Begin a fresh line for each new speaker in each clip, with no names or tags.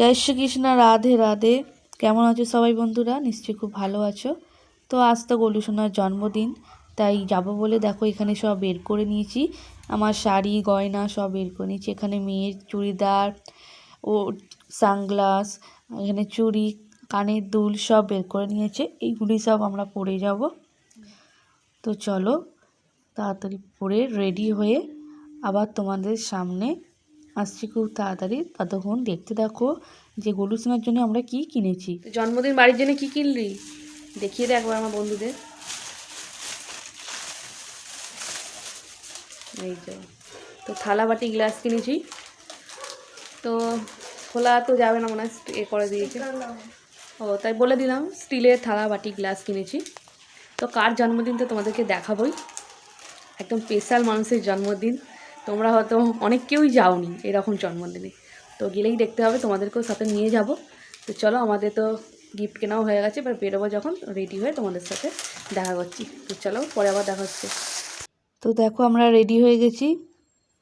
জয় শ্রীকৃষ্ণ, রাধে রাধে। কেমন আছো সবাই বন্ধুরা? নিশ্চয়ই খুব ভালো আছো। তো আজ তো গোলু সোনার জন্মদিন, তাই যাব বলে দেখো এখানে সব বের করে নিয়েছি। আমার শাড়ি গয়না সব বের করে নিয়েছি। এখানে মেয়ের চুড়িদার ও সানগ্লাস, এখানে চুড়ি, কানের দুল সব বের করে নিয়েছে। এইগুলি সব আমরা পরে যাব। তো চলো তাড়াতাড়ি পরে রেডি হয়ে আবার তোমাদের সামনে আসছি খুব তাড়াতাড়ি। ততক্ষণ দেখতে থাকো যে গোলু সোনার জন্য আমরা কি কিনেছি।
জন্মদিন বাড়ির জন্য কি কিনলি দেখিয়ে দে একবার আমার বন্ধুদের। এই তো থালা বাটি গ্লাস কিনেছি। তো খোলা তো যাবে না, মনে হয় এ করে দিয়েছে। ও তাই বলে দিলাম, স্টিলের থালা বাটি গ্লাস কিনেছি। তো কার জন্মদিন তো তোমাদেরকে দেখাবই, একদম স্পেশাল মানুষের জন্মদিন। তোমরা হয়তো অনেক কেউই যাওনি এরকম জন্মদিনে, তো গেলেই দেখতে হবে, তোমাদেরকেও সাথে নিয়ে যাব। তো চলো, আমাদের তো গিফট কেনাও হয়ে গেছে, এবার বেরোবো যখন রেডি হয়ে তোমাদের সাথে দেখা করছি। তো চলো পরে আবার দেখা হচ্ছে।
তো দেখো আমরা রেডি হয়ে গেছি।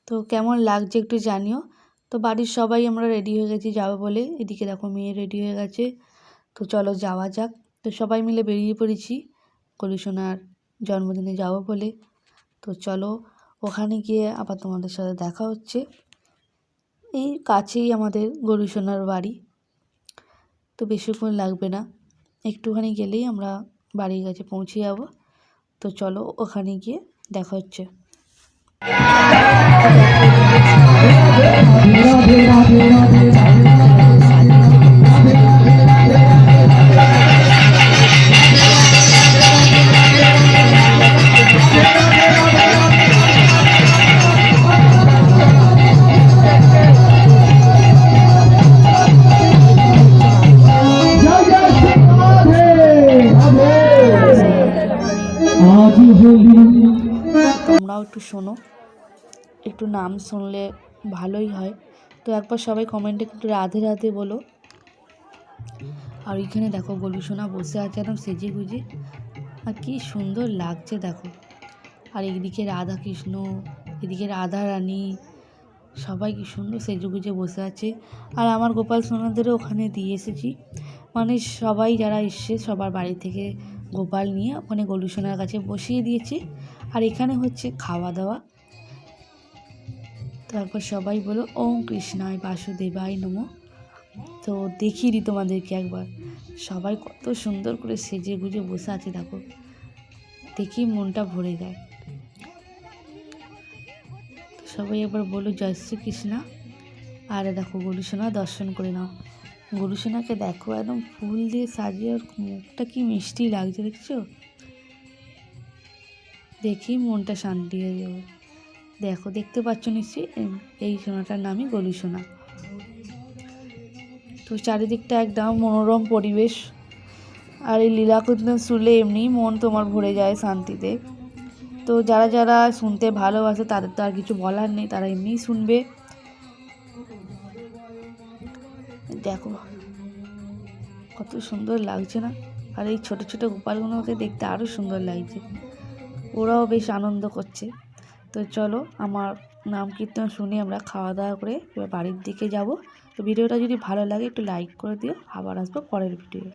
তো কেমন লাগছে একটু জানিও। তো বাড়ির সবাই আমরা রেডি হয়ে গেছি যাবো বলে। এদিকে দেখো মেয়ে রেডি হয়ে গেছে। তো চলো যাওয়া যাক। তো সবাই মিলে বেরিয়ে পড়েছি গোলু সোনার জন্মদিনে যাব বলে। তো চলো ওখানে গিয়ে আবার তোমাদের সাথে দেখা হচ্ছে। এই কাছেই আমাদের গোলু সোনার বাড়ি, তো বেশিক্ষণ লাগবে না, একটুখানি গেলেই আমরা বাড়ির কাছে পৌঁছে যাব। তো চলো ওখানে গিয়ে দেখা হচ্ছে। তোমরাও একটু শোনো, একটু নাম শুনলে ভালোই হয়। তো একবার সবাই কমেন্টে একটু রাধে রাধে বলো। আর ওইখানে দেখো গোলু সোনা বসে আছে একদম সেজে গুজে, আর কি সুন্দর লাগছে দেখো। আর এদিকে রাধা কৃষ্ণ, এদিকে রাধা রানী, সবাই কি সুন্দর সেজে গুজে বসে আছে। আর আমার গোপাল সোনাদেরও ওখানে দিয়ে এসেছি, মানে সবাই যারা এসছে সবার বাড়ি থেকে গোপাল নিয়ে ওখানে গোলু সোনার কাছে বসিয়ে দিয়েছি। আর এখানে হচ্ছে খাওয়া দাওয়া। তারপর সবাই বলো ওম কৃষ্ণায় বাসুদেবায় নমঃ। তো দেখিয়ে দিই তোমাদেরকে একবার, সবাই কত সুন্দর করে সেজে গুজে বসে আছে দেখো, দেখি মনটা ভরে যায়। সবাই একবার বলো জয় শ্রীকৃষ্ণ। আর দেখো গোলু সোনা দর্শন করে নাও। গোলু সোনাকে দেখো একদম ফুল দিয়ে সাজিয়ে, ওর মুখটা কি মিষ্টি লাগছে দেখছো, দেখি মনটা শান্তি হয়ে যাবে। দেখো দেখতে পাচ্ছ নিশ্চয়ই, এই সোনাটার নামই গোলু সোনা। তো চারিদিকটা একদম মনোরম পরিবেশ। আর এই লীলাকৃষ্ণ শুনলে এমনি মন তোমার ভরে যায় শান্তিতে। তো যারা যারা শুনতে ভালোবাসে তাদের তো আর কিছু বলার নেই, তারা এমনিই শুনবে। দেখো কত সুন্দর লাগছে না? আর এই ছোট ছোট গোপালগুলোকে দেখতে আরও সুন্দর লাগছে, ওরাও বেশ আনন্দ করছে। তো চলো আমার নাম কীর্তন শুনে আমরা খাওয়া দাওয়া করে এবার বাড়ির দিকে যাব। তো ভিডিওটা যদি ভালো লাগে একটু লাইক করে দিও। আবার আসবো পরের ভিডিও।